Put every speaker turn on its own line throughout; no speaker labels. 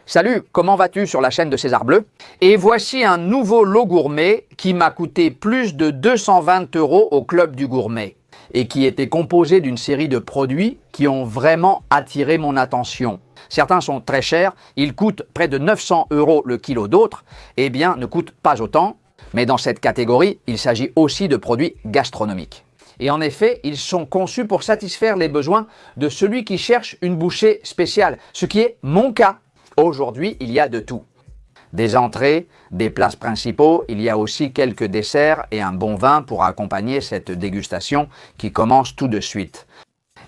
Salut, comment vas-tu sur la chaîne de César Bleu? Et voici un nouveau lot gourmet qui m'a coûté plus de 220 € au Club du Gourmet et qui était composé d'une série de produits qui ont vraiment attiré mon attention. Certains sont très chers, ils coûtent près de 900 € le kilo, d'autres, eh bien, ne coûtent pas autant, mais dans cette catégorie, il s'agit aussi de produits gastronomiques. Et en effet, ils sont conçus pour satisfaire les besoins de celui qui cherche une bouchée spéciale, ce qui est mon cas. Aujourd'hui, il y a de tout. Des entrées, des plats principaux, il y a aussi quelques desserts et un bon vin pour accompagner cette dégustation qui commence tout de suite.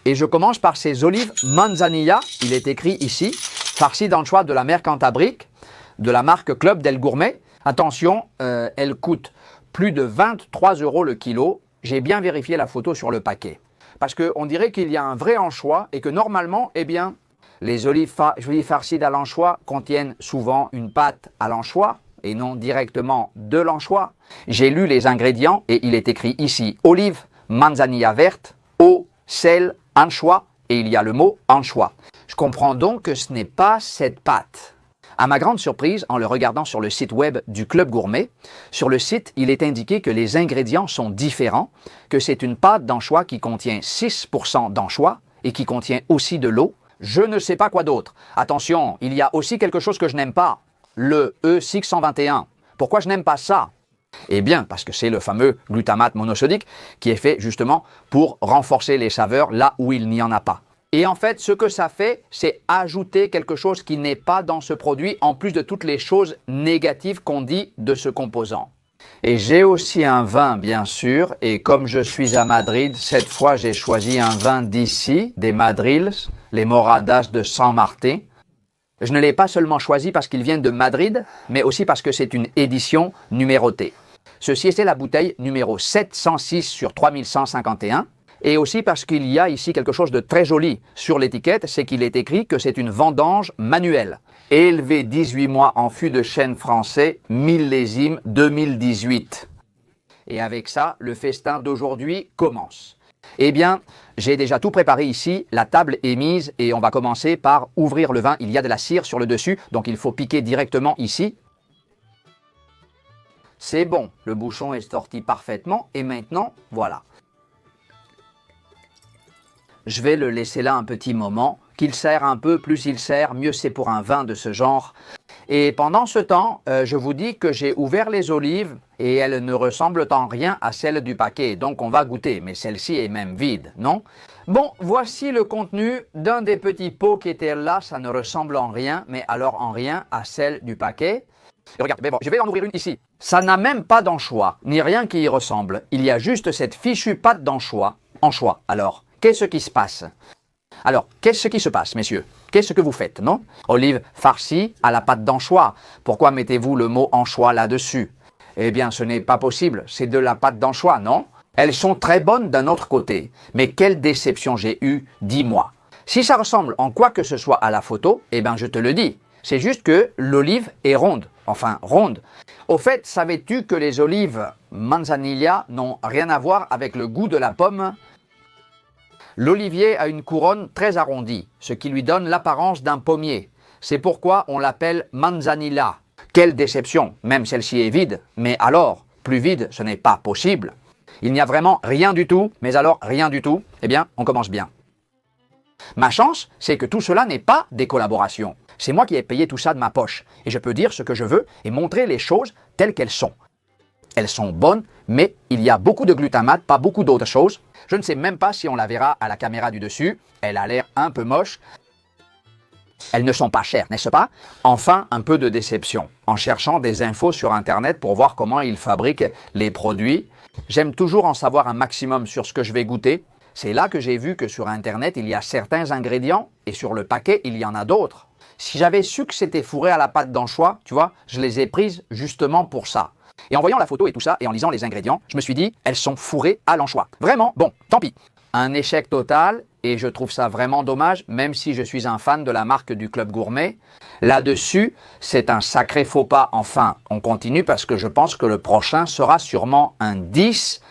Et je commence par ces olives Manzanilla, il est écrit ici, farcies d'anchois de la mer Cantabrique, de la marque Club del Gourmet. Attention, elles coûtent plus de 23 € le kilo. J'ai bien vérifié la photo sur le paquet. Parce qu'on dirait qu'il y a un vrai anchois et que normalement, eh bien, les olives farcies à l'anchois contiennent souvent une pâte à l'anchois et non directement de l'anchois. J'ai lu les ingrédients et il est écrit ici olive, manzanilla verte, eau, sel, anchois et il y a le mot anchois. Je comprends donc que ce n'est pas cette pâte. À ma grande surprise, en le regardant sur le site web du Club Gourmet, sur le site, il est indiqué que les ingrédients sont différents, que c'est une pâte d'anchois qui contient 6% d'anchois et qui contient aussi de l'eau. Je ne sais pas quoi d'autre. Attention, il y a aussi quelque chose que je n'aime pas, le E621. Pourquoi je n'aime pas ça? Eh bien, parce que c'est le fameux glutamate monosodique qui est fait justement pour renforcer les saveurs là où il n'y en a pas. Et en fait, ce que ça fait, c'est ajouter quelque chose qui n'est pas dans ce produit, en plus de toutes les choses négatives qu'on dit de ce composant. Et j'ai aussi un vin, bien sûr, et comme je suis à Madrid, cette fois j'ai choisi un vin d'ici, des Madriles, les Moradas de San Martín. Je ne l'ai pas seulement choisi parce qu'ils viennent de Madrid, mais aussi parce que c'est une édition numérotée. Ceci est la bouteille numéro 706 sur 3151. Et aussi parce qu'il y a ici quelque chose de très joli sur l'étiquette, c'est qu'il est écrit que c'est une vendange manuelle. Élevé 18 mois en fût de chêne français, millésime 2018. Et avec ça, le festin d'aujourd'hui commence. Eh bien, j'ai déjà tout préparé ici, la table est mise et on va commencer par ouvrir le vin. Il y a de la cire sur le dessus, donc il faut piquer directement ici. C'est bon, le bouchon est sorti parfaitement et maintenant, voilà. Je vais le laisser là un petit moment, qu'il serre un peu, plus il serre, mieux c'est pour un vin de ce genre. Et pendant ce temps, je vous dis que j'ai ouvert les olives et elles ne ressemblent en rien à celles du paquet. Donc on va goûter, mais celle-ci est même vide, non? Bon, voici le contenu d'un des petits pots qui étaient là, ça ne ressemble en rien, mais alors en rien à celle du paquet. Et regarde, mais bon, je vais en ouvrir une ici. Ça n'a même pas d'anchois, ni rien qui y ressemble. Il y a juste cette fichue pâte d'anchois. Anchois, alors. Qu'est-ce qui se passe? Alors, qu'est-ce qui se passe, messieurs? Qu'est-ce que vous faites, non? Olive farcie à la pâte d'anchois. Pourquoi mettez-vous le mot anchois là-dessus? Eh bien, ce n'est pas possible. C'est de la pâte d'anchois, non? Elles sont très bonnes d'un autre côté. Mais quelle déception j'ai eue, dis-moi. Si ça ressemble en quoi que ce soit à la photo, eh bien, je te le dis. C'est juste que l'olive est ronde. Enfin, ronde. Au fait, savais-tu que les olives Manzanilla n'ont rien à voir avec le goût de la pomme? L'olivier a une couronne très arrondie, ce qui lui donne l'apparence d'un pommier. C'est pourquoi on l'appelle Manzanilla. Quelle déception, même celle-ci est vide. Mais alors, plus vide, ce n'est pas possible. Il n'y a vraiment rien du tout, mais alors rien du tout, eh bien, on commence bien. Ma chance, c'est que tout cela n'est pas des collaborations. C'est moi qui ai payé tout ça de ma poche. Et je peux dire ce que je veux et montrer les choses telles qu'elles sont. Elles sont bonnes, mais il y a beaucoup de glutamate, pas beaucoup d'autres choses. Je ne sais même pas si on la verra à la caméra du dessus. Elle a l'air un peu moche. Elles ne sont pas chères, n'est-ce pas? Enfin, un peu de déception. En cherchant des infos sur Internet pour voir comment ils fabriquent les produits, j'aime toujours en savoir un maximum sur ce que je vais goûter. C'est là que j'ai vu que sur Internet, il y a certains ingrédients et sur le paquet, il y en a d'autres. Si j'avais su que c'était fourré à la pâte d'anchois, tu vois, je les ai prises justement pour ça. Et en voyant la photo et tout ça, et en lisant les ingrédients, je me suis dit, elles sont fourrées à l'anchois. Vraiment, bon, tant pis. Un échec total, et je trouve ça vraiment dommage, même si je suis un fan de la marque du Club Gourmet. Là-dessus, c'est un sacré faux pas. Enfin, on continue parce que je pense que le prochain sera sûrement un 10.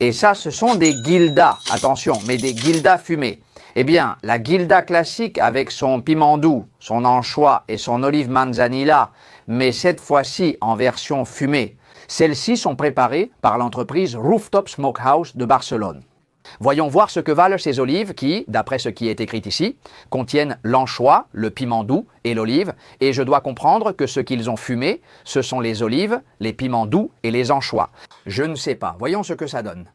Et ça, ce sont des gildas, attention, mais des gildas fumés. Eh bien, la Gilda classique avec son piment doux, son anchois et son olive manzanilla, mais cette fois-ci en version fumée. Celles-ci sont préparées par l'entreprise Rooftop Smokehouse de Barcelone. Voyons voir ce que valent ces olives qui, d'après ce qui est écrit ici, contiennent l'anchois, le piment doux et l'olive, et je dois comprendre que ce qu'ils ont fumé, ce sont les olives, les piments doux et les anchois. Je ne sais pas, voyons ce que ça donne.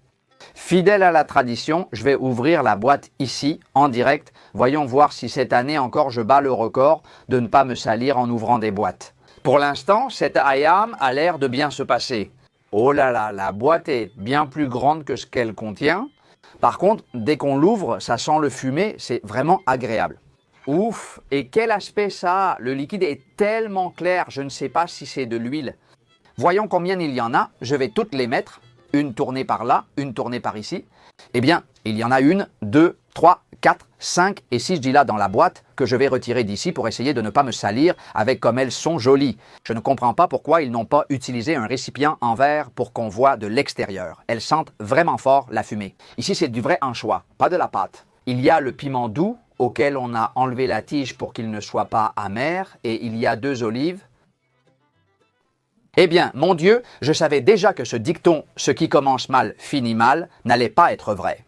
Fidèle à la tradition, je vais ouvrir la boîte ici, en direct. Voyons voir si cette année encore je bats le record de ne pas me salir en ouvrant des boîtes. Pour l'instant, cette IAM a l'air de bien se passer. Oh là là, la boîte est bien plus grande que ce qu'elle contient. Par contre, dès qu'on l'ouvre, ça sent le fumé, c'est vraiment agréable. Ouf, et quel aspect ça a! Le liquide est tellement clair, je ne sais pas si c'est de l'huile. Voyons combien il y en a, je vais toutes les mettre. Une tournée par là, une tournée par ici. Eh bien, il y en a 1, 2, 3, 4, 5 et 6 là dans la boîte que je vais retirer d'ici pour essayer de ne pas me salir avec comme elles sont jolies. Je ne comprends pas pourquoi ils n'ont pas utilisé un récipient en verre pour qu'on voit de l'extérieur. Elles sentent vraiment fort la fumée. Ici, c'est du vrai anchois, pas de la pâte. Il y a le piment doux auquel on a enlevé la tige pour qu'il ne soit pas amer et il y a 2 olives. Eh bien, mon Dieu, je savais déjà que ce dicton « ce qui commence mal finit mal » n'allait pas être vrai.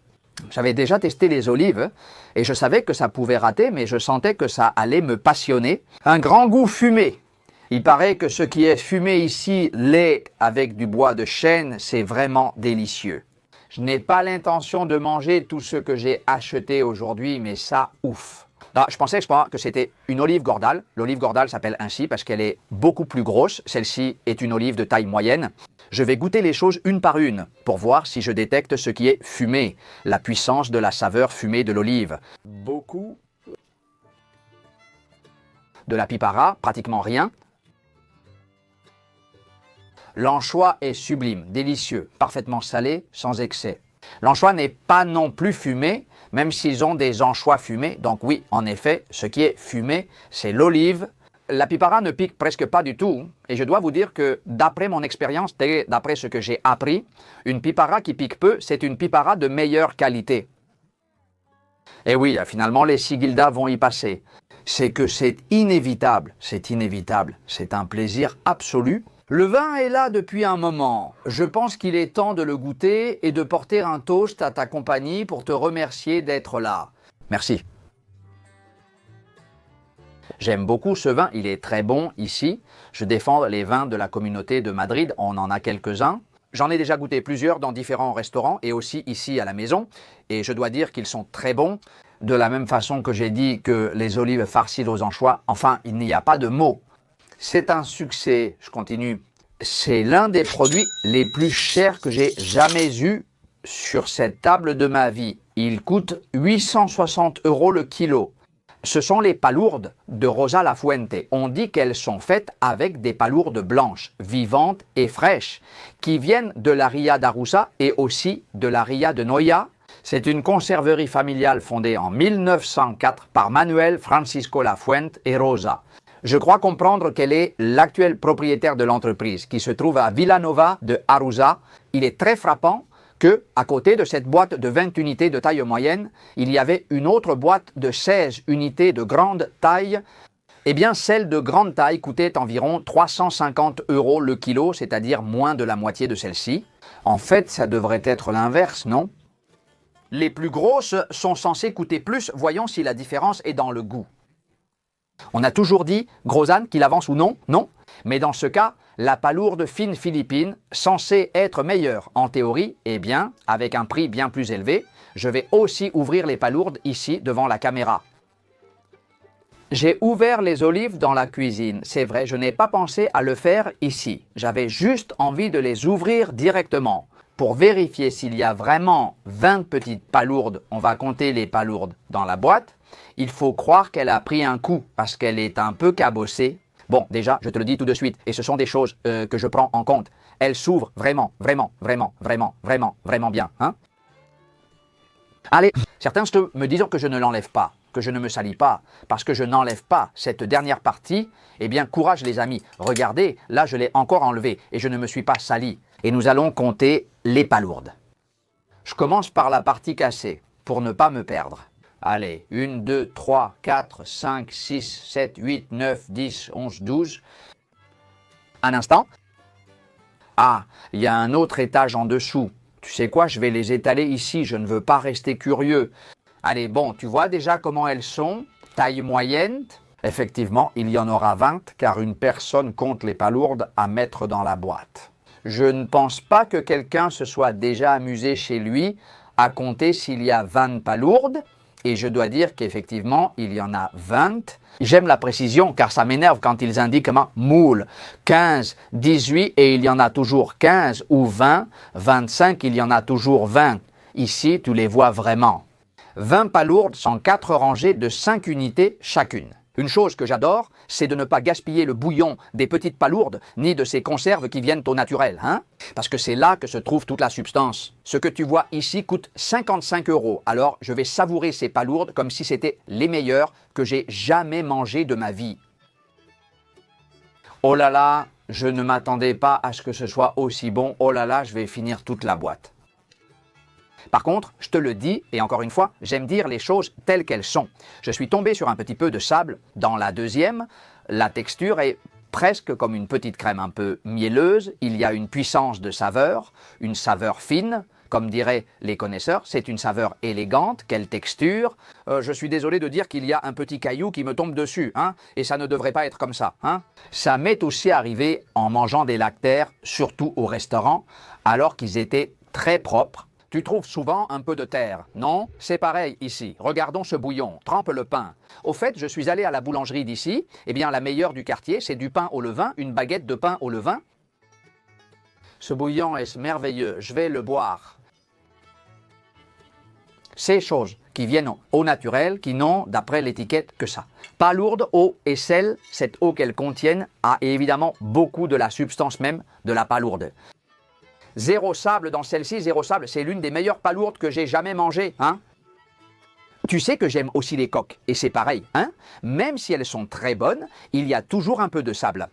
J'avais déjà testé les olives et je savais que ça pouvait rater, mais je sentais que ça allait me passionner. Un grand goût fumé. Il paraît que ce qui est fumé ici, lait avec du bois de chêne, c'est vraiment délicieux. Je n'ai pas l'intention de manger tout ce que j'ai acheté aujourd'hui, mais ça, ouf. Là, je pensais que c'était une olive Gordal. L'olive Gordal s'appelle ainsi parce qu'elle est beaucoup plus grosse. Celle-ci est une olive de taille moyenne. Je vais goûter les choses une par une pour voir si je détecte ce qui est fumé, la puissance de la saveur fumée de l'olive. Beaucoup. De la pipara, pratiquement rien. L'anchois est sublime, délicieux, parfaitement salé, sans excès. L'anchois n'est pas non plus fumé, même s'ils ont des anchois fumés. Donc oui, en effet, ce qui est fumé, c'est l'olive. La pipara ne pique presque pas du tout. Et je dois vous dire que d'après mon expérience, d'après ce que j'ai appris, une pipara qui pique peu, c'est une pipara de meilleure qualité. Et oui, finalement, les sigildas vont y passer. C'est que c'est inévitable, c'est un plaisir absolu. Le vin est là depuis un moment. Je pense qu'il est temps de le goûter et de porter un toast à ta compagnie pour te remercier d'être là. Merci. J'aime beaucoup ce vin, il est très bon ici. Je défends les vins de la communauté de Madrid, on en a quelques-uns. J'en ai déjà goûté plusieurs dans différents restaurants et aussi ici à la maison. Et je dois dire qu'ils sont très bons. De la même façon que j'ai dit que les olives farcies aux anchois, enfin, il n'y a pas de mots. C'est un succès, je continue. C'est l'un des produits les plus chers que j'ai jamais eu sur cette table de ma vie. Il coûte 860 € le kilo. Ce sont les palourdes de Rosa La Fuente. On dit qu'elles sont faites avec des palourdes blanches, vivantes et fraîches, qui viennent de la Ria d'Arousa et aussi de la Ria de Noia. C'est une conserverie familiale fondée en 1904 par Manuel Francisco La Fuente et Rosa. Je crois comprendre qu'elle est l'actuelle propriétaire de l'entreprise qui se trouve à Villanova de Arousa. Il est très frappant que, à côté de cette boîte de 20 unités de taille moyenne, il y avait une autre boîte de 16 unités de grande taille. Eh bien, celle de grande taille coûtait environ 350 € le kilo, c'est-à-dire moins de la moitié de celle-ci. En fait, ça devrait être l'inverse, non? Les plus grosses sont censées coûter plus, voyons si la différence est dans le goût. On a toujours dit, Grosane, qu'il avance ou non? Non. Mais dans ce cas, la palourde fine philippine, censée être meilleure en théorie, eh bien, avec un prix bien plus élevé, je vais aussi ouvrir les palourdes ici devant la caméra. J'ai ouvert les olives dans la cuisine. C'est vrai, je n'ai pas pensé à le faire ici. J'avais juste envie de les ouvrir directement. Pour vérifier s'il y a vraiment 20 petites palourdes, on va compter les palourdes dans la boîte. Il faut croire qu'elle a pris un coup parce qu'elle est un peu cabossée. Bon, déjà, je te le dis tout de suite, et ce sont des choses que je prends en compte. Elle s'ouvre vraiment bien. Hein? Allez, certains me disent que je ne l'enlève pas, que je ne me salis pas, parce que je n'enlève pas cette dernière partie. Eh bien, courage les amis, regardez, là je l'ai encore enlevé et je ne me suis pas sali. Et nous allons compter les palourdes. Je commence par la partie cassée, pour ne pas me perdre. Allez, 1, 2, 3, 4, 5, 6, 7, 8, 9, 10, 11, 12. Un instant. Ah, il y a un autre étage en dessous. Tu sais quoi, je vais les étaler ici, je ne veux pas rester curieux. Allez, bon, tu vois déjà comment elles sont? Taille moyenne. Effectivement, il y en aura 20, car une personne compte les palourdes à mettre dans la boîte. Je ne pense pas que quelqu'un se soit déjà amusé chez lui à compter s'il y a 20 palourdes. Et je dois dire qu'effectivement, il y en a 20. J'aime la précision car ça m'énerve quand ils indiquent moule, 15, 18 et il y en a toujours 15 ou 20, 25, il y en a toujours 20. Ici, tu les vois vraiment. 20 palourdes sont 4 rangées de 5 unités chacune. Une chose que j'adore, c'est de ne pas gaspiller le bouillon des petites palourdes, ni de ces conserves qui viennent au naturel, hein? Parce que c'est là que se trouve toute la substance. Ce que tu vois ici coûte 55 €. Alors, je vais savourer ces palourdes comme si c'était les meilleures que j'ai jamais mangées de ma vie. Oh là là, je ne m'attendais pas à ce que ce soit aussi bon. Oh là là, je vais finir toute la boîte. Par contre, je te le dis, et encore une fois, j'aime dire les choses telles qu'elles sont. Je suis tombé sur un petit peu de sable dans la deuxième. La texture est presque comme une petite crème un peu mielleuse. Il y a une puissance de saveur, une saveur fine. Comme diraient les connaisseurs, c'est une saveur élégante. Quelle texture! Je suis désolé de dire qu'il y a un petit caillou qui me tombe dessus, hein, et ça ne devrait pas être comme ça, hein. Ça m'est aussi arrivé en mangeant des lactaires, surtout au restaurant, alors qu'ils étaient très propres. Tu trouves souvent un peu de terre, non? C'est pareil ici. Regardons ce bouillon, trempe le pain. Au fait, je suis allé à la boulangerie d'ici. Eh bien, la meilleure du quartier, c'est du pain au levain, une baguette de pain au levain. Ce bouillon est merveilleux, je vais le boire. Ces choses qui viennent au naturel, qui n'ont, d'après l'étiquette, que ça. Palourde, eau et sel, cette eau qu'elles contiennent a évidemment beaucoup de la substance même de la palourde. Zéro sable dans celle-ci, zéro sable, c'est l'une des meilleures palourdes que j'ai jamais mangées, hein. Tu sais que j'aime aussi les coques, et c'est pareil, hein. Même si elles sont très bonnes, il y a toujours un peu de sable.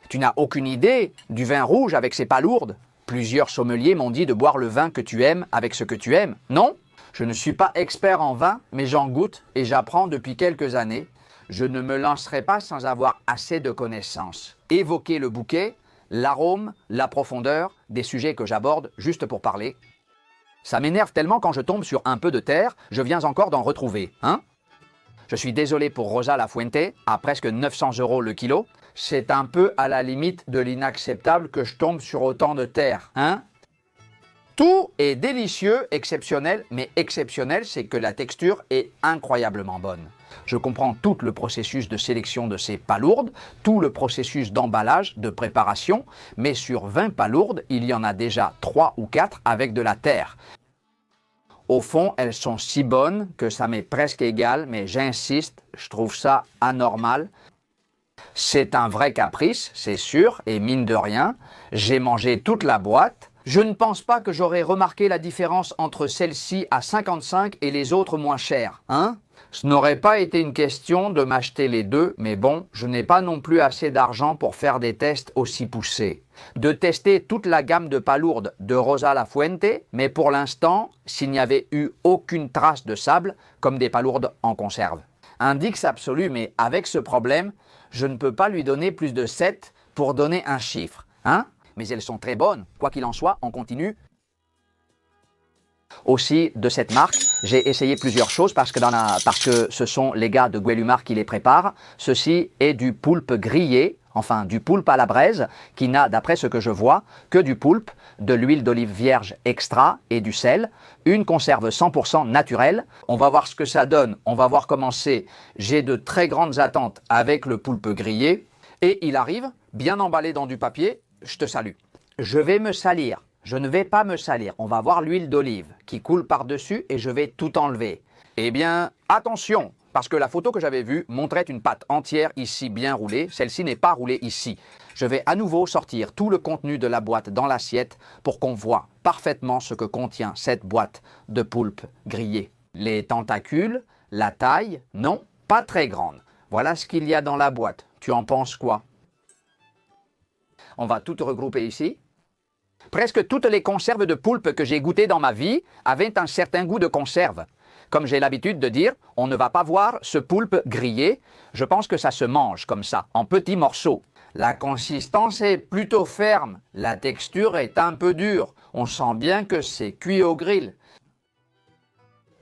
Tu n'as aucune idée du vin rouge avec ses palourdes? Plusieurs sommeliers m'ont dit de boire le vin que tu aimes avec ce que tu aimes, non? Je ne suis pas expert en vin, mais j'en goûte et j'apprends depuis quelques années. Je ne me lancerai pas sans avoir assez de connaissances. Évoquer le bouquet, l'arôme, la profondeur, des sujets que j'aborde juste pour parler. Ça m'énerve tellement quand je tombe sur un peu de terre, je viens encore d'en retrouver, hein? Je suis désolé pour Rosa Lafuente, à presque 900 € le kilo. C'est un peu à la limite de l'inacceptable que je tombe sur autant de terre, hein? Tout est délicieux, exceptionnel, mais exceptionnel, c'est que la texture est incroyablement bonne. Je comprends tout le processus de sélection de ces palourdes, tout le processus d'emballage, de préparation, mais sur 20 palourdes, il y en a déjà 3 ou 4 avec de la terre. Au fond, elles sont si bonnes que ça m'est presque égal, mais j'insiste, je trouve ça anormal. C'est un vrai caprice, c'est sûr, et mine de rien, j'ai mangé toute la boîte. Je ne pense pas que j'aurais remarqué la différence entre celle-ci à 55 et les autres moins chères, hein? Ce n'aurait pas été une question de m'acheter les deux, mais bon, je n'ai pas non plus assez d'argent pour faire des tests aussi poussés. De tester toute la gamme de palourdes de Rosa Lafuente, mais pour l'instant, s'il n'y avait eu aucune trace de sable, comme des palourdes en conserve. Un X absolu, mais avec ce problème, je ne peux pas lui donner plus de 7 pour donner un chiffre, hein? Mais elles sont très bonnes, quoi qu'il en soit, on continue. Aussi, de cette marque, j'ai essayé plusieurs choses parce que ce sont les gars de Guellumar qui les préparent. Ceci est du poulpe grillé, enfin du poulpe à la braise, qui n'a, d'après ce que je vois, que du poulpe, de l'huile d'olive vierge extra et du sel. Une conserve 100% naturelle. On va voir ce que ça donne, on va voir comment c'est. J'ai de très grandes attentes avec le poulpe grillé. Et il arrive, bien emballé dans du papier. Je te salue. Je vais me salir. Je ne vais pas me salir. On va voir l'huile d'olive qui coule par-dessus et je vais tout enlever. Eh bien, attention, parce que la photo que j'avais vue montrait une pâte entière ici bien roulée. Celle-ci n'est pas roulée ici. Je vais à nouveau sortir tout le contenu de la boîte dans l'assiette pour qu'on voit parfaitement ce que contient cette boîte de poulpe grillé. Les tentacules, la taille, non, pas très grande. Voilà ce qu'il y a dans la boîte. Tu en penses quoi? On va tout regrouper ici. Presque toutes les conserves de poulpe que j'ai goûtées dans ma vie avaient un certain goût de conserve. Comme j'ai l'habitude de dire, on ne va pas voir ce poulpe grillé. Je pense que ça se mange comme ça, en petits morceaux. La consistance est plutôt ferme. La texture est un peu dure. On sent bien que c'est cuit au grill.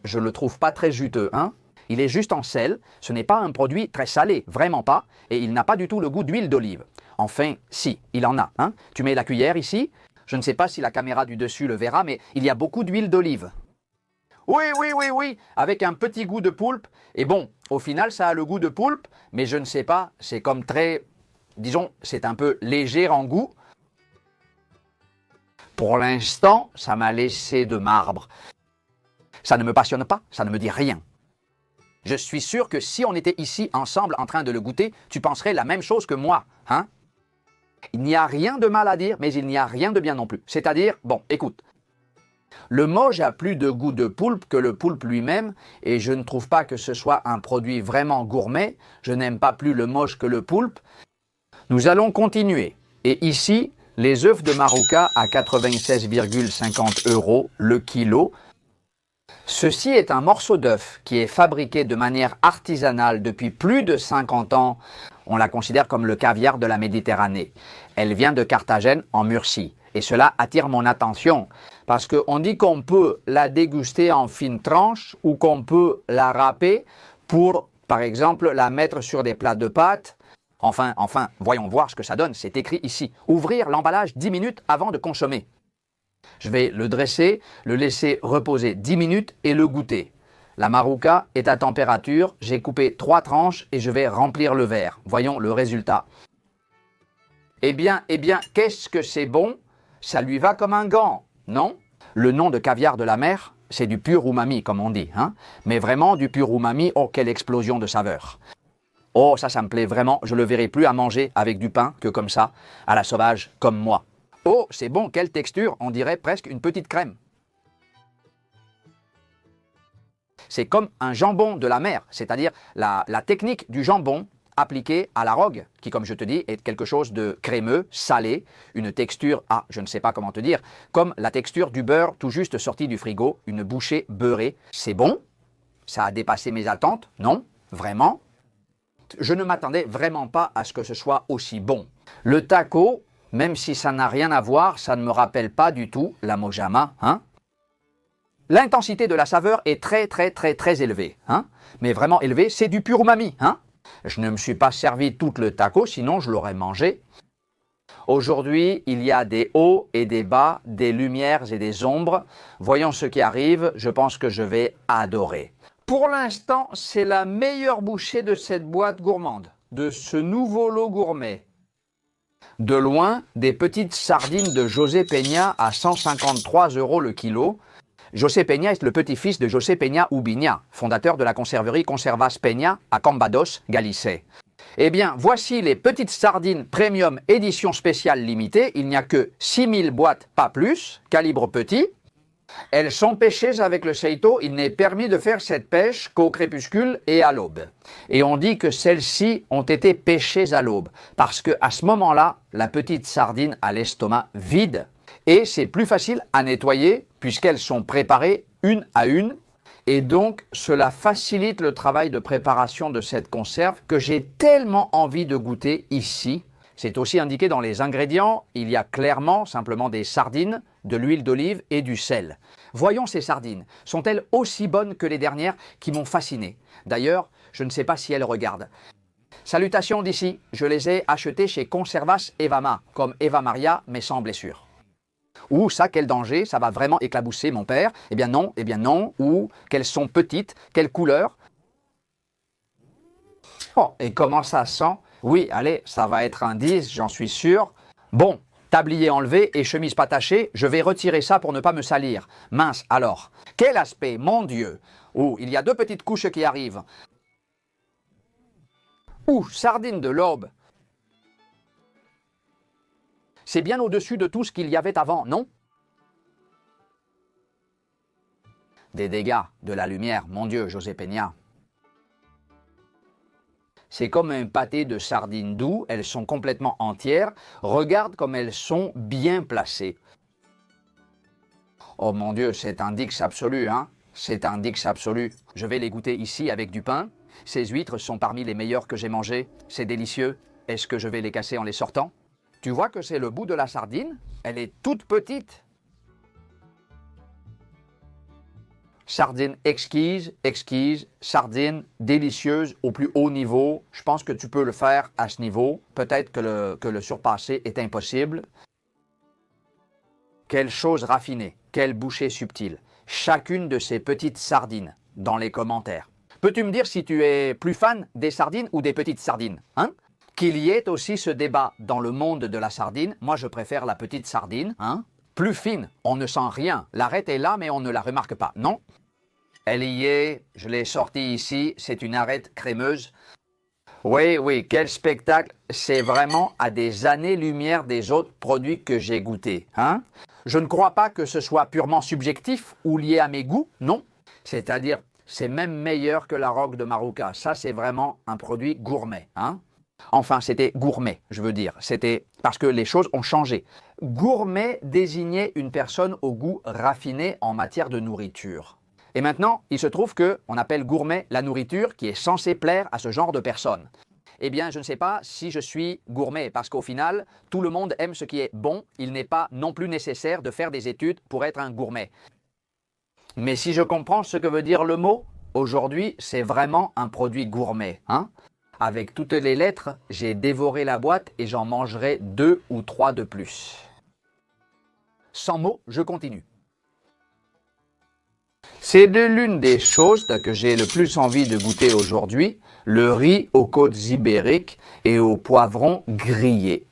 Je le trouve pas très juteux, hein? Il est juste en sel. Ce n'est pas un produit très salé, vraiment pas. Et il n'a pas du tout le goût d'huile d'olive. Enfin, si, il en a, hein? Tu mets la cuillère ici. Je ne sais pas si la caméra du dessus le verra, mais il y a beaucoup d'huile d'olive. Oui, oui, oui, oui, avec un petit goût de poulpe. Et bon, au final, ça a le goût de poulpe, mais je ne sais pas, c'est comme très, disons, c'est un peu léger en goût. Pour l'instant, ça m'a laissé de marbre. Ça ne me passionne pas, ça ne me dit rien. Je suis sûr que si on était ici ensemble en train de le goûter, tu penserais la même chose que moi, hein? Il n'y a rien de mal à dire, mais il n'y a rien de bien non plus. C'est-à-dire, bon, écoute, le moche a plus de goût de poulpe que le poulpe lui-même, et je ne trouve pas que ce soit un produit vraiment gourmet. Je n'aime pas plus le moche que le poulpe. Nous allons continuer. Et ici, les œufs de Marouka à 96,50 € le kilo. Ceci est un morceau d'œuf qui est fabriqué de manière artisanale depuis plus de 50 ans. On la considère comme le caviar de la Méditerranée. Elle vient de Carthagène en Murcie. Et cela attire mon attention parce qu'on dit qu'on peut la déguster en fines tranches ou qu'on peut la râper pour, par exemple, la mettre sur des plats de pâtes. Enfin, voyons voir ce que ça donne. C'est écrit ici. Ouvrir l'emballage 10 minutes avant de consommer. Je vais le dresser, le laisser reposer 10 minutes et le goûter. La Marouka est à température. J'ai coupé 3 tranches et je vais remplir le verre. Voyons le résultat. Eh bien, qu'est-ce que c'est bon? Ça lui va comme un gant, non? Le nom de caviar de la mer, c'est du pur umami, comme on dit, hein? Mais vraiment du pur umami, oh, quelle explosion de saveurs! Oh, ça me plaît vraiment, je le verrai plus à manger avec du pain que comme ça, à la sauvage, comme moi. Oh, c'est bon, quelle texture, on dirait presque une petite crème. C'est comme un jambon de la mer, c'est-à-dire la technique du jambon appliqué à la rogue, qui, comme je te dis, est quelque chose de crémeux, salé, une texture, je ne sais pas comment te dire, comme la texture du beurre tout juste sorti du frigo, une bouchée beurrée. C'est bon? Ça a dépassé mes attentes? Non? Vraiment? Je ne m'attendais vraiment pas à ce que ce soit aussi bon. Le taco, même si ça n'a rien à voir, ça ne me rappelle pas du tout la mojama, hein? L'intensité de la saveur est très élevée, hein? Mais vraiment élevée, c'est du pur umami, hein? Je ne me suis pas servi tout le taco, sinon je l'aurais mangé. Aujourd'hui, il y a des hauts et des bas, des lumières et des ombres. Voyons ce qui arrive, je pense que je vais adorer. Pour l'instant, c'est la meilleure bouchée de cette boîte gourmande, de ce nouveau lot gourmet. De loin, des petites sardines de José Peña à 153 € le kilo. José Peña est le petit-fils de José Peña Ubiña, fondateur de la conserverie Conservas Peña à Cambados, Galicie. Eh bien, voici les petites sardines premium édition spéciale limitée. Il n'y a que 6000 boîtes, pas plus, calibre petit. Elles sont pêchées avec le seito. Il n'est permis de faire cette pêche qu'au crépuscule et à l'aube. Et on dit que celles-ci ont été pêchées à l'aube, parce qu'à ce moment-là, la petite sardine a l'estomac vide. Et c'est plus facile à nettoyer puisqu'elles sont préparées une à une. Et donc, cela facilite le travail de préparation de cette conserve que j'ai tellement envie de goûter ici. C'est aussi indiqué dans les ingrédients. Il y a clairement simplement des sardines, de l'huile d'olive et du sel. Voyons ces sardines. Sont-elles aussi bonnes que les dernières qui m'ont fasciné? D'ailleurs, je ne sais pas si elles regardent. Salutations d'ici. Je les ai achetées chez Conservas Evama, comme Eva Maria, mais sans blessure. Ou ça, quel danger, ça va vraiment éclabousser mon père. Eh bien non, ou qu'elles sont petites, quelle couleur. Oh, et comment ça sent? Oui, allez, ça va être un 10, j'en suis sûr. Bon, tablier enlevé et chemise pas tachée, je vais retirer ça pour ne pas me salir. Mince, alors, quel aspect, mon Dieu! Oh, il y a deux petites couches qui arrivent. Ouh, sardines de l'aube. C'est bien au-dessus de tout ce qu'il y avait avant, non? Des dégâts, de la lumière, mon Dieu, José Peña. C'est comme un pâté de sardines doux, elles sont complètement entières. Regarde comme elles sont bien placées. Oh mon Dieu, c'est un dix absolu, hein? c'est un dix absolu. Je vais les goûter ici avec du pain. Ces huîtres sont parmi les meilleures que j'ai mangées. C'est délicieux. Est-ce que je vais les casser en les sortant? Tu vois que c'est le bout de la sardine? Elle est toute petite. Sardine exquise, exquise, sardine délicieuse au plus haut niveau. Je pense que tu peux le faire à ce niveau. Peut-être que le surpasser est impossible. Quelle chose raffinée, quelle bouchée subtile. Chacune de ces petites sardines dans les commentaires. Peux-tu me dire si tu es plus fan des sardines ou des petites sardines, hein? Qu'il y ait aussi ce débat dans le monde de la sardine. Moi, je préfère la petite sardine, hein? Plus fine, on ne sent rien. L'arête est là, mais on ne la remarque pas, non? Elle y est, je l'ai sortie ici, c'est une arête crémeuse. Oui, oui, quel spectacle. C'est vraiment à des années-lumière des autres produits que j'ai goûtés, hein? Je ne crois pas que ce soit purement subjectif ou lié à mes goûts, non. C'est-à-dire, c'est même meilleur que la Roque de Maruca. Ça, c'est vraiment un produit gourmet, hein? Enfin, c'était gourmet, je veux dire. C'était parce que les choses ont changé. Gourmet désignait une personne au goût raffiné en matière de nourriture. Et maintenant, il se trouve qu'on appelle gourmet la nourriture qui est censée plaire à ce genre de personnes. Eh bien, je ne sais pas si je suis gourmet, parce qu'au final, tout le monde aime ce qui est bon. Il n'est pas non plus nécessaire de faire des études pour être un gourmet. Mais si je comprends ce que veut dire le mot, aujourd'hui, c'est vraiment un produit gourmet, hein? Avec toutes les lettres, j'ai dévoré la boîte et j'en mangerai 2 ou 3 de plus. Sans mots, je continue. C'est de l'une des choses que j'ai le plus envie de goûter aujourd'hui, le riz aux côtes ibériques et aux poivrons grillés.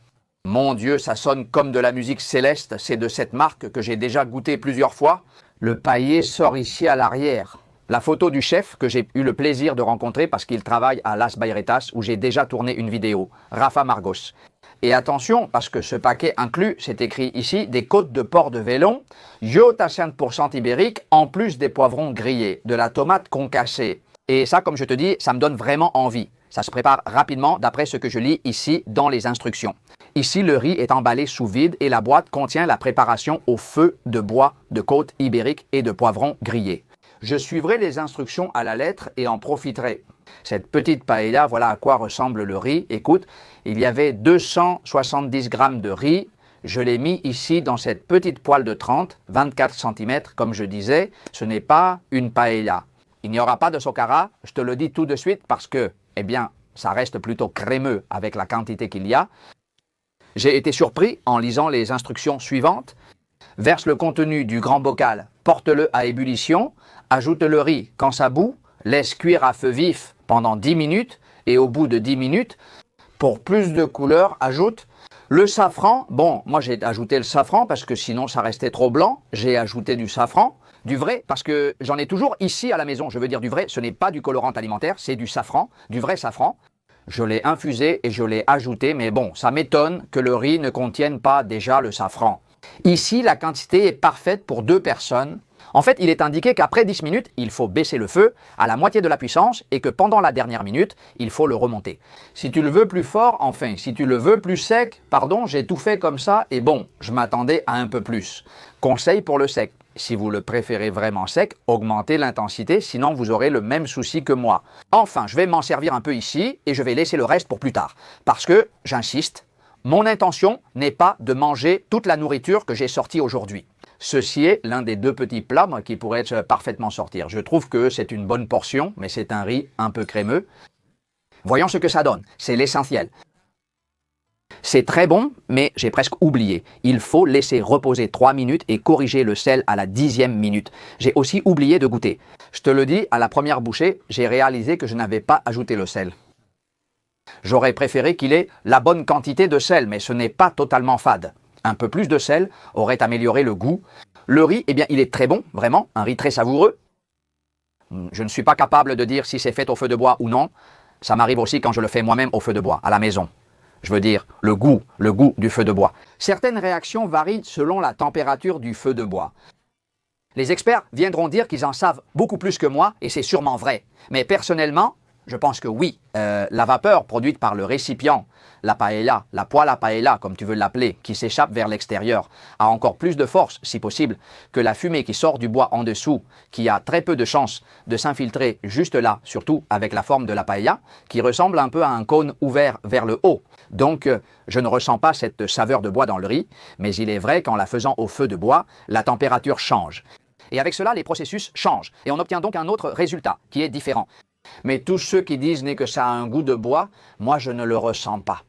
Mon Dieu, ça sonne comme de la musique céleste, c'est de cette marque que j'ai déjà goûté plusieurs fois. Le paillet sort ici à l'arrière. La photo du chef que j'ai eu le plaisir de rencontrer parce qu'il travaille à Las Bayretas où j'ai déjà tourné une vidéo, Rafa Margos. Et attention, parce que ce paquet inclut, c'est écrit ici, des côtes de porc de Vélon, yaourt à 5% ibérique, en plus des poivrons grillés, de la tomate concassée. Et ça, comme je te dis, ça me donne vraiment envie. Ça se prépare rapidement d'après ce que je lis ici dans les instructions. Ici, le riz est emballé sous vide et la boîte contient la préparation au feu de bois, de côtes ibériques et de poivrons grillés. Je suivrai les instructions à la lettre et en profiterai. Cette petite paella, voilà à quoi ressemble le riz. Écoute, il y avait 270 grammes de riz. Je l'ai mis ici dans cette petite poêle de 30, 24 cm, comme je disais. Ce n'est pas une paella. Il n'y aura pas de socara, je te le dis tout de suite parce que, eh bien, ça reste plutôt crémeux avec la quantité qu'il y a. J'ai été surpris en lisant les instructions suivantes. Verse le contenu du grand bocal, porte-le à ébullition, ajoute le riz quand ça bout, laisse cuire à feu vif pendant 10 minutes et au bout de 10 minutes, pour plus de couleur, ajoute le safran. Bon, moi j'ai ajouté le safran parce que sinon ça restait trop blanc. J'ai ajouté du safran, du vrai, parce que j'en ai toujours ici à la maison. Je veux dire du vrai, ce n'est pas du colorant alimentaire, c'est du safran, du vrai safran. Je l'ai infusé et je l'ai ajouté, mais bon, ça m'étonne que le riz ne contienne pas déjà le safran. Ici, la quantité est parfaite pour 2 personnes. En fait, il est indiqué qu'après 10 minutes, il faut baisser le feu à la moitié de la puissance et que pendant la dernière minute, il faut le remonter. Si tu le veux plus fort, enfin, si tu le veux plus sec, pardon, j'ai tout fait comme ça et bon, je m'attendais à un peu plus. Conseil pour le sec. Si vous le préférez vraiment sec, augmentez l'intensité, sinon vous aurez le même souci que moi. Enfin, je vais m'en servir un peu ici et je vais laisser le reste pour plus tard. Parce que, j'insiste, mon intention n'est pas de manger toute la nourriture que j'ai sortie aujourd'hui. Ceci est l'un des 2 petits plats qui pourraient parfaitement sortir. Je trouve que c'est une bonne portion, mais c'est un riz un peu crémeux. Voyons ce que ça donne, c'est l'essentiel. C'est très bon, mais j'ai presque oublié. Il faut laisser reposer 3 minutes et corriger le sel à la 10e minute. J'ai aussi oublié de goûter. Je te le dis, à la première bouchée, j'ai réalisé que je n'avais pas ajouté le sel. J'aurais préféré qu'il ait la bonne quantité de sel, mais ce n'est pas totalement fade. Un peu plus de sel aurait amélioré le goût. Le riz, eh bien, il est très bon, vraiment, un riz très savoureux. Je ne suis pas capable de dire si c'est fait au feu de bois ou non. Ça m'arrive aussi quand je le fais moi-même au feu de bois, à la maison. Je veux dire, le goût du feu de bois. Certaines réactions varient selon la température du feu de bois. Les experts viendront dire qu'ils en savent beaucoup plus que moi, et c'est sûrement vrai. Mais personnellement, Je pense que oui. La vapeur produite par le récipient, la paella, la poêle à paella, comme tu veux l'appeler, qui s'échappe vers l'extérieur, a encore plus de force, si possible, que la fumée qui sort du bois en dessous, qui a très peu de chances de s'infiltrer juste là, surtout avec la forme de la paella, qui ressemble un peu à un cône ouvert vers le haut. Donc, je ne ressens pas cette saveur de bois dans le riz, mais il est vrai qu'en la faisant au feu de bois, la température change. Et avec cela, les processus changent, et on obtient donc un autre résultat, qui est différent. Mais tous ceux qui disent que ça a un goût de bois, moi je ne le ressens pas.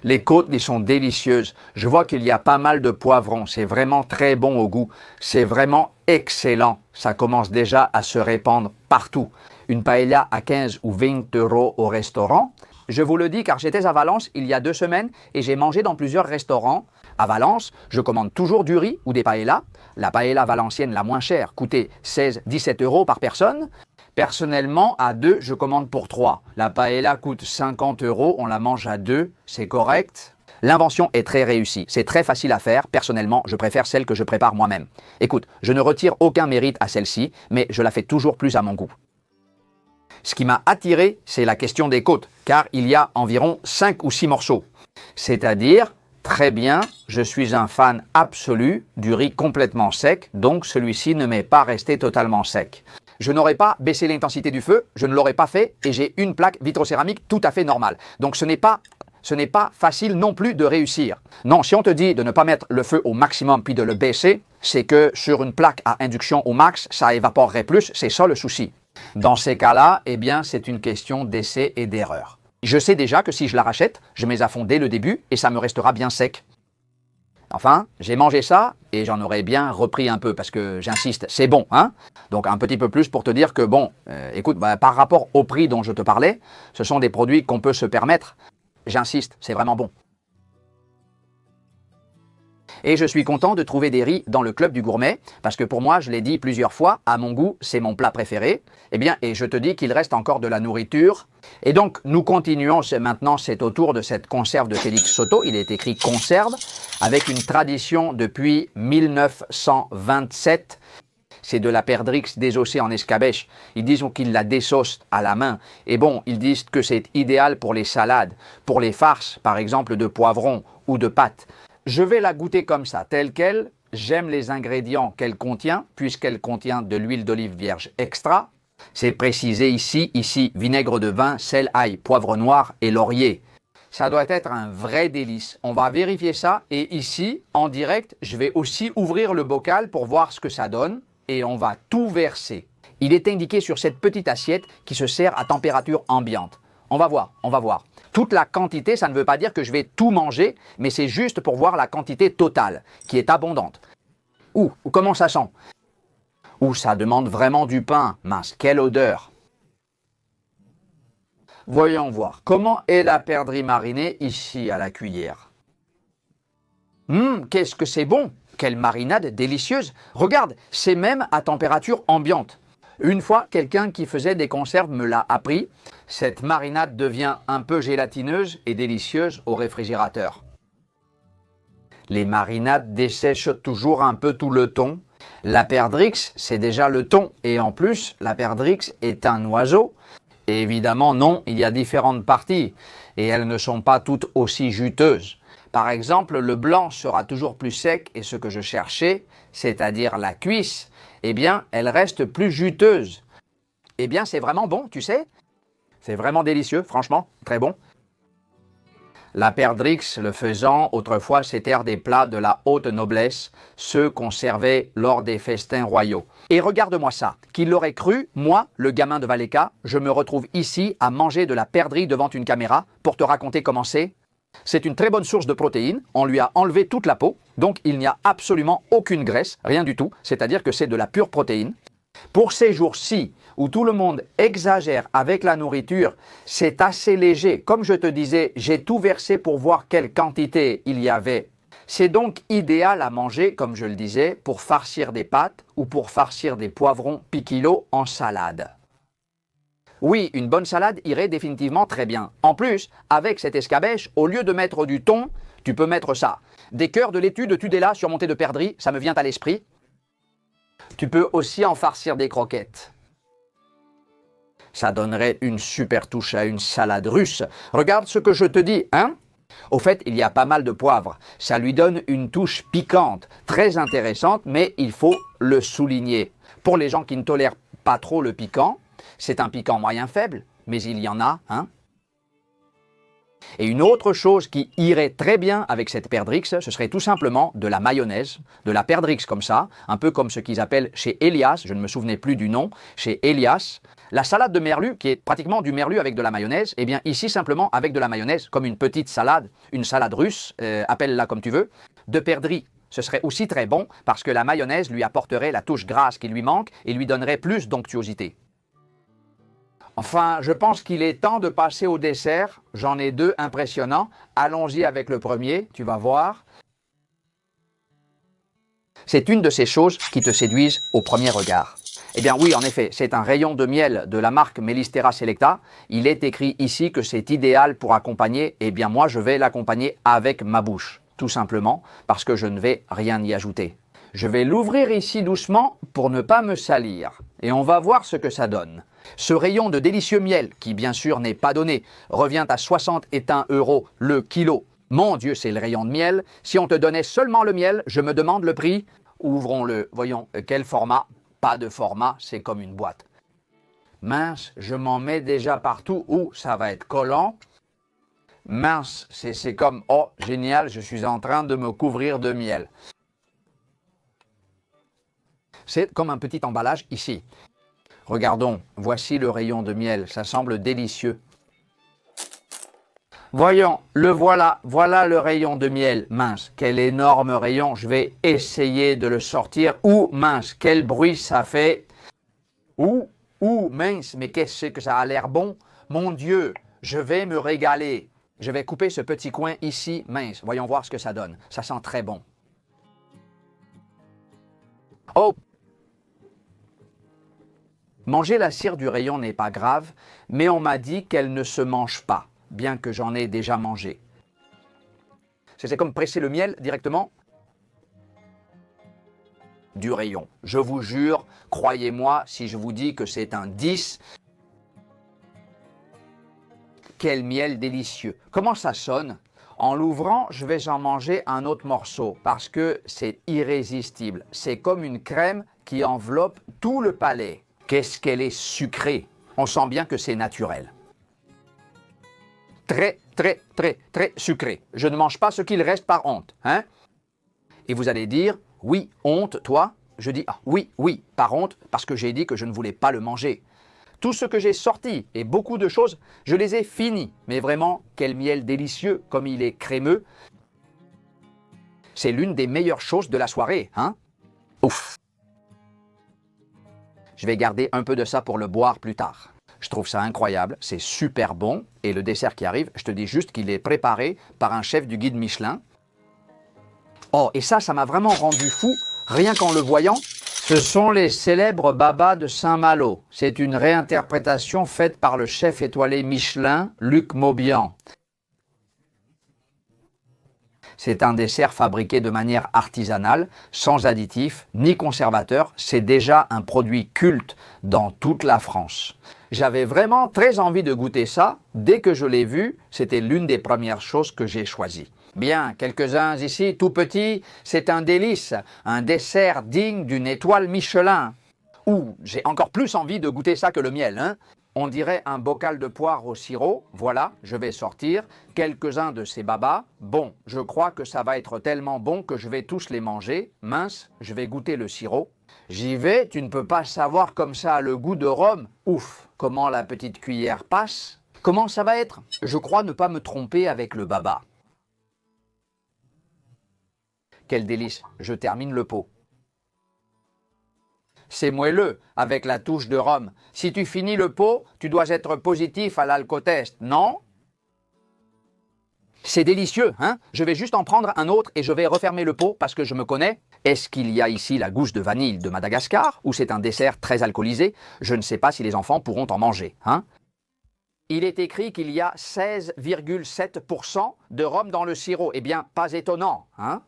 Les côtes, elles sont délicieuses. Je vois qu'il y a pas mal de poivrons. C'est vraiment très bon au goût. C'est vraiment excellent. Ça commence déjà à se répandre partout. Une paella à 15 ou 20 euros au restaurant. Je vous le dis car j'étais à Valence il y a 2 semaines et j'ai mangé dans plusieurs restaurants. À Valence, je commande toujours du riz ou des paellas. La paella valencienne la moins chère coûtait 16-17 euros par personne. Personnellement, à 2, je commande pour 3. La paella coûte 50 euros, on la mange à 2, c'est correct. L'invention est très réussie, c'est très facile à faire. Personnellement, je préfère celle que je prépare moi-même. Écoute, je ne retire aucun mérite à celle-ci, mais je la fais toujours plus à mon goût. Ce qui m'a attiré, c'est la question des côtes, car il y a environ 5 ou 6 morceaux. C'est-à-dire, très bien, je suis un fan absolu du riz complètement sec, donc celui-ci ne m'est pas resté totalement sec. Je n'aurais pas baissé l'intensité du feu, je ne l'aurais pas fait et j'ai une plaque vitrocéramique tout à fait normale. Donc ce n'est pas facile non plus de réussir. Non, si on te dit de ne pas mettre le feu au maximum puis de le baisser, c'est que sur une plaque à induction au max, ça évaporerait plus, c'est ça le souci. Dans ces cas-là, eh bien c'est une question d'essai et d'erreur. Je sais déjà que si je la rachète, je mets à fond dès le début et ça me restera bien sec. Enfin, j'ai mangé ça et j'en aurais bien repris un peu parce que j'insiste, c'est bon, hein. Donc un petit peu plus pour te dire que bon, écoute, par rapport au prix dont je te parlais, ce sont des produits qu'on peut se permettre. J'insiste, c'est vraiment bon. Et je suis content de trouver des riz dans le club du gourmet, parce que pour moi, je l'ai dit plusieurs fois, à mon goût, c'est mon plat préféré. Eh bien, et je te dis qu'il reste encore de la nourriture. Et donc, nous continuons, maintenant, c'est au tour de cette conserve de Félix Soto. Il est écrit conserve, avec une tradition depuis 1927. C'est de la perdrix désossée en escabèche. Ils disent qu'ils la désaucent à la main. Et bon, ils disent que c'est idéal pour les salades, pour les farces, par exemple, de poivrons ou de pâtes. Je vais la goûter comme ça, telle qu'elle. J'aime les ingrédients qu'elle contient, puisqu'elle contient de l'huile d'olive vierge extra. C'est précisé ici, vinaigre de vin, sel, ail, poivre noir et laurier. Ça doit être un vrai délice. On va vérifier ça. Et ici, en direct, je vais aussi ouvrir le bocal pour voir ce que ça donne. Et on va tout verser. Il est indiqué sur cette petite assiette qui se sert à température ambiante. On va voir, on va voir. Toute la quantité, ça ne veut pas dire que je vais tout manger, mais c'est juste pour voir la quantité totale, qui est abondante. Ouh, comment ça sent? Ouh, ça demande vraiment du pain. Mince, quelle odeur! Voyons voir. Comment est la perdrix marinée ici à la cuillère? Qu'est-ce que c'est bon! Quelle marinade délicieuse! Regarde, c'est même à température ambiante. Une fois, quelqu'un qui faisait des conserves me l'a appris. Cette marinade devient un peu gélatineuse et délicieuse au réfrigérateur. Les marinades dessèchent toujours un peu tout le thon. La perdrix, c'est déjà le thon. Et en plus, la perdrix est un oiseau. Et évidemment, non, il y a différentes parties. Et elles ne sont pas toutes aussi juteuses. Par exemple, le blanc sera toujours plus sec et ce que je cherchais, c'est-à-dire la cuisse, eh bien, elle reste plus juteuse. Eh bien, c'est vraiment bon, tu sais. C'est vraiment délicieux, franchement, très bon. La perdrix, le faisan, autrefois, c'était des plats de la haute noblesse, ceux qu'on servait lors des festins royaux. Et regarde-moi ça, qui l'aurait cru, moi, le gamin de Valleca, je me retrouve ici à manger de la perdrix devant une caméra pour te raconter comment c'est. C'est une très bonne source de protéines, on lui a enlevé toute la peau, donc il n'y a absolument aucune graisse, rien du tout, c'est-à-dire que c'est de la pure protéine. Pour ces jours-ci, où tout le monde exagère avec la nourriture, c'est assez léger. Comme je te disais, j'ai tout versé pour voir quelle quantité il y avait. C'est donc idéal à manger, comme je le disais, pour farcir des pâtes ou pour farcir des poivrons piquilo en salade. Oui, une bonne salade irait définitivement très bien. En plus, avec cette escabèche, au lieu de mettre du thon, tu peux mettre ça. Des cœurs de laitue de Tudela surmontés de perdrix, ça me vient à l'esprit. Tu peux aussi en farcir des croquettes. Ça donnerait une super touche à une salade russe. Regarde ce que je te dis, hein? Au fait, il y a pas mal de poivre. Ça lui donne une touche piquante, très intéressante, mais il faut le souligner. Pour les gens qui ne tolèrent pas trop le piquant, c'est un piquant moyen faible, mais il y en a, hein? Et une autre chose qui irait très bien avec cette perdrix, ce serait tout simplement de la mayonnaise, de la perdrix comme ça, un peu comme ce qu'ils appellent chez Elias, je ne me souvenais plus du nom, chez Elias. La salade de merlu, qui est pratiquement du merlu avec de la mayonnaise, eh bien ici simplement avec de la mayonnaise, comme une petite salade, une salade russe, appelle-la comme tu veux, de perdrix. Ce serait aussi très bon parce que la mayonnaise lui apporterait la touche grasse qui lui manque et lui donnerait plus d'onctuosité. Enfin, je pense qu'il est temps de passer au dessert. J'en ai deux impressionnants. Allons-y avec le premier, tu vas voir. C'est une de ces choses qui te séduisent au premier regard. Eh bien oui, en effet, c'est un rayon de miel de la marque Melistera Selecta. Il est écrit ici que c'est idéal pour accompagner. Eh bien moi, je vais l'accompagner avec ma bouche, tout simplement, parce que je ne vais rien y ajouter. Je vais l'ouvrir ici doucement pour ne pas me salir. Et on va voir ce que ça donne. Ce rayon de délicieux miel, qui bien sûr n'est pas donné, revient à 61 € le kilo. Mon Dieu, c'est le rayon de miel. Si on te donnait seulement le miel, je me demande le prix. Ouvrons-le. Voyons, quel format? Pas de format, c'est comme une boîte. Mince, je m'en mets déjà partout. Ouh, ça va être collant. Mince, c'est comme, oh, génial, je suis en train de me couvrir de miel. C'est comme un petit emballage ici. Regardons, voici le rayon de miel, ça semble délicieux. Voyons, le voilà, voilà le rayon de miel. Mince, quel énorme rayon, je vais essayer de le sortir. Ouh, mince, quel bruit ça fait. Ouh, mince, mais qu'est-ce que ça a l'air bon. Mon Dieu, je vais me régaler. Je vais couper ce petit coin ici, mince. Voyons voir ce que ça donne. Ça sent très bon. Oh! Manger la cire du rayon n'est pas grave, mais on m'a dit qu'elle ne se mange pas, bien que j'en ai déjà mangé. C'est comme presser le miel directement du rayon. Je vous jure, croyez-moi, si je vous dis que c'est un 10, quel miel délicieux. Comment ça sonne? En l'ouvrant, je vais en manger un autre morceau parce que c'est irrésistible. C'est comme une crème qui enveloppe tout le palais. Qu'est-ce qu'elle est sucrée. On sent bien que c'est naturel. Très, très, très, très sucré. Je ne mange pas ce qu'il reste par honte. Hein? Et vous allez dire, oui, honte, toi? Je dis, ah, oui, oui, par honte, parce que j'ai dit que je ne voulais pas le manger. Tout ce que j'ai sorti, et beaucoup de choses, je les ai finis. Mais vraiment, quel miel délicieux, comme il est crémeux. C'est l'une des meilleures choses de la soirée. Hein? Ouf! Je vais garder un peu de ça pour le boire plus tard. Je trouve ça incroyable, c'est super bon. Et le dessert qui arrive, je te dis juste qu'il est préparé par un chef du guide Michelin. Oh, et ça m'a vraiment rendu fou, rien qu'en le voyant. Ce sont les célèbres babas de Saint-Malo. C'est une réinterprétation faite par le chef étoilé Michelin, Luc Maubian. C'est un dessert fabriqué de manière artisanale, sans additifs ni conservateurs. C'est déjà un produit culte dans toute la France. J'avais vraiment très envie de goûter ça. Dès que je l'ai vu, c'était l'une des premières choses que j'ai choisies. Bien, quelques-uns ici, tout petits, c'est un délice, un dessert digne d'une étoile Michelin. Ouh, j'ai encore plus envie de goûter ça que le miel, hein. On dirait un bocal de poire au sirop. Voilà, je vais sortir quelques-uns de ces babas. Bon, je crois que ça va être tellement bon que je vais tous les manger. Mince, je vais goûter le sirop. J'y vais, tu ne peux pas savoir comme ça le goût de rhum. Ouf, comment la petite cuillère passe. Comment ça va être? Je crois ne pas me tromper avec le baba. Quel délice, je termine le pot. C'est moelleux, avec la touche de rhum. Si tu finis le pot, tu dois être positif à l'alcotest, non? C'est délicieux, hein? Je vais juste en prendre un autre et je vais refermer le pot parce que je me connais. Est-ce qu'il y a ici la gousse de vanille de Madagascar ou c'est un dessert très alcoolisé? Je ne sais pas si les enfants pourront en manger, hein? Il est écrit qu'il y a 16,7% de rhum dans le sirop. Eh bien, pas étonnant, hein?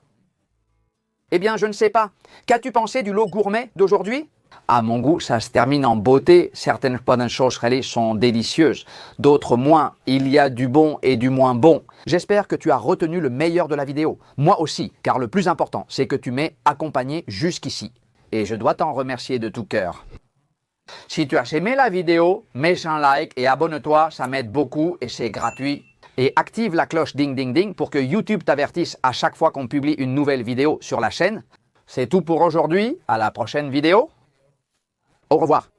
Eh bien, je ne sais pas. Qu'as-tu pensé du lot gourmet d'aujourd'hui? À mon goût, ça se termine en beauté. Certaines choses sont délicieuses, d'autres moins. Il y a du bon et du moins bon. J'espère que tu as retenu le meilleur de la vidéo. Moi aussi, car le plus important, c'est que tu m'aies accompagné jusqu'ici. Et je dois t'en remercier de tout cœur. Si tu as aimé la vidéo, mets un like et abonne-toi, ça m'aide beaucoup et c'est gratuit. Et active la cloche ding ding ding pour que YouTube t'avertisse à chaque fois qu'on publie une nouvelle vidéo sur la chaîne. C'est tout pour aujourd'hui, à la prochaine vidéo. Au revoir.